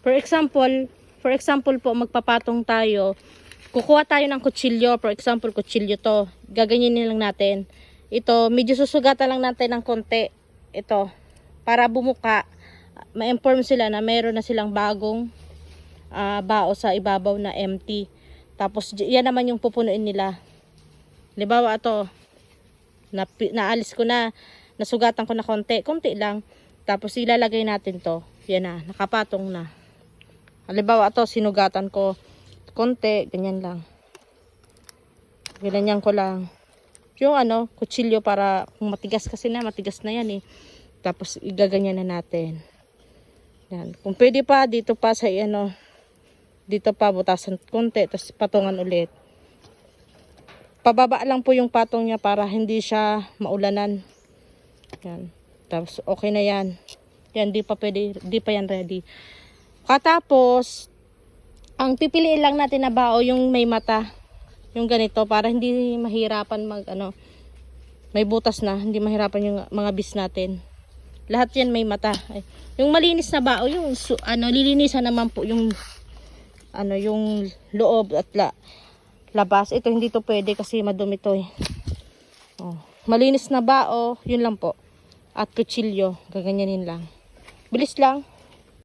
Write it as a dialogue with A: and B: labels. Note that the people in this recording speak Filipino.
A: For example po, magpapatong tayo. Kukuha tayo ng kutsilyo. For example, kutsilyo to. Gaganyanin lang natin. Ito, medyo susugatan lang natin ng konti. Ito, para bumuka. Ma-inform sila na meron na silang bagong bao sa ibabaw na empty. Tapos, yan naman yung pupunuin nila. Halimbawa, ito. Naalis ko na. Nasugatan ko na konti. Konti lang. Tapos, ilalagay natin to. Yan na, nakapatong na. Halimbawa ito, sinugatan ko konti, ganyan lang. Ganyan ko lang. Yung kutsilyo para kung matigas kasi matigas na yan eh. Tapos igaganyan na natin. Yan. Kung pwede pa, dito pa sa dito pa butasan konti, tapos patungan ulit. Pababa lang po yung patong niya para hindi siya maulanan. Yan. Tapos okay na yan. Yan, di pa pwede, di pa yan ready. Katapos, ang pipiliin lang natin na bao yung may mata. Yung ganito, para hindi mahirapan may butas na, hindi mahirapan yung mga bis natin. Lahat yan may mata. Yung malinis na bao, yung lilinisan naman po yung yung loob at labas. Ito hindi to pwede kasi madumi to eh. Malinis na bao, yun lang po. At kutsilyo, gaganyanin lang. Bilis lang.